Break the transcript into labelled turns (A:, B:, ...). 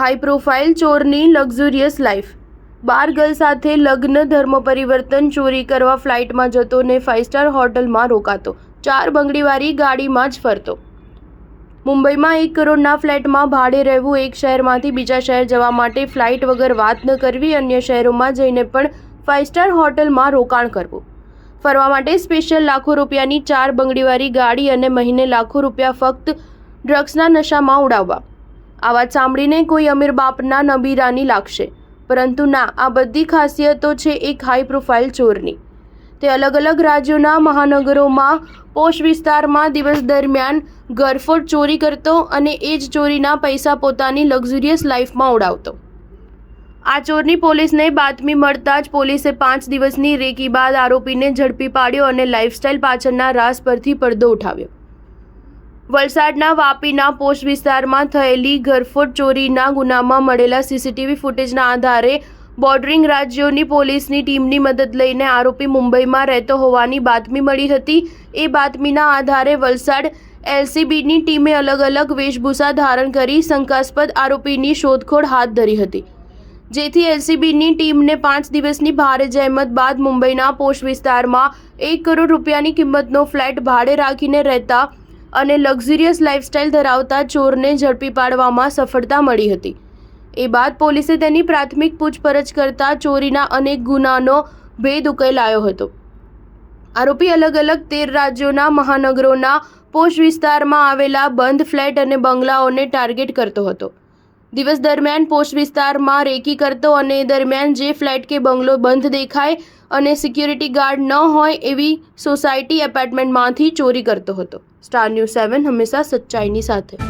A: High profile ચોરની luxurious life. 12 girl સાથે લગ્ન, ધર્મ પરિવર્તન, ચોરી કરવા ફ્લાઇટમાં જતો ને 5 સ્ટાર હોટલમાં રોકાતો, 4 બંગડીવાળી ગાડીમાં જ ફરતો। મુંબઈમાં 1 કરોડના ફ્લેટમાં ભાડે રહેવું, એક શહેરમાંથી બીજા શહેર જવા માટે ફ્લાઇટ વગર વાત ન કરવી, અન્ય શહેરોમાં જઈને પણ 5 સ્ટાર હોટલમાં રોકાણ કરવું, ફરવા માટે સ્પેશિયલ લાખો રૂપિયાની 4 બંગડીવાળી ગાડી અને મહિને લાખો રૂપિયા ફક્ત ડ્રગ્સના નશામાં ઉડાવવા। આ વાત સાંભળીને કોઈ અમીર બાપના નબીરાની લાગશે, પરંતુ ના, આ બધી ખાસિયતો છે એક હાઈ પ્રોફાઇલ ચોરની। તે અલગ અલગ રાજ્યોના મહાનગરોમાં પોશ વિસ્તારમાં દિવસ દરમિયાન ગરફોડ ચોરી કરતો અને એ જ ચોરીના પૈસા પોતાની લક્ઝુરિયસ લાઈફમાં ઉડાવતો। આ ચોરની પોલીસને બાતમી મળતા જ પોલીસે 5 દિવસની રેકી બાદ આરોપીને ઝડપી પાડ્યો અને લાઇફસ્ટાઇલ પાછળના રાઝ પરથી પડદો ઉઠાવ્યો। વલસાડના વાપીના પોશ વિસ્તારમાં થયેલી ગરફોડ ચોરીના ગુનામાં મળેલા સીસીટીવી ફૂટેજના આધારે બોર્ડરિંગ રાજ્યોની પોલીસની ટીમની મદદ લઈને આરોપી મુંબઈમાં રહેતો હોવાની બાતમી મળી હતી। એ બાતમીના આધારે વલસાડ એલસીબીની ટીમે અલગ અલગ વેશભૂષા ધારણ કરી શંકાસ્પદ આરોપીની શોધખોળ હાથ ધરી હતી, જેથી એલસીબીની ટીમને 5 દિવસની ભારે જહેમત બાદ મુંબઈના પોશ વિસ્તારમાં 1 કરોડ રૂપિયાની કિંમતનો ફ્લેટ ભાડે રાખીને રહેતા અને લક્ઝુરિયસ લાઇફસ્ટાઇલ ધરાવતા ચોરને ઝડપી પાડવામાં સફળતા મળી હતી। એ બાદ પોલીસે તેની પ્રાથમિક પૂછપરછ કરતા ચોરીના અનેક ગુનાનો ભેદ ઉકેલાયો હતો। આરોપી અલગ અલગ 13 રાજ્યોના મહાનગરોના પોશ વિસ્તારમાં આવેલા બંધ ફ્લેટ અને બંગલાઓને ટાર્ગેટ કરતો હતો। દિવસ દરમિયાન પોશ વિસ્તારમાં રેકી કરતો અને એ દરમિયાન જે ફ્લેટ કે બંગલો બંધ દેખાય અને સિક્યુરિટી ગાર્ડ ન હોય એવી સોસાયટી એપાર્ટમેન્ટમાંથી ચોરી કરતો હતો। સ્ટાર ન્યૂઝ 7 હંમેશા સચ્ચાઈની સાથે।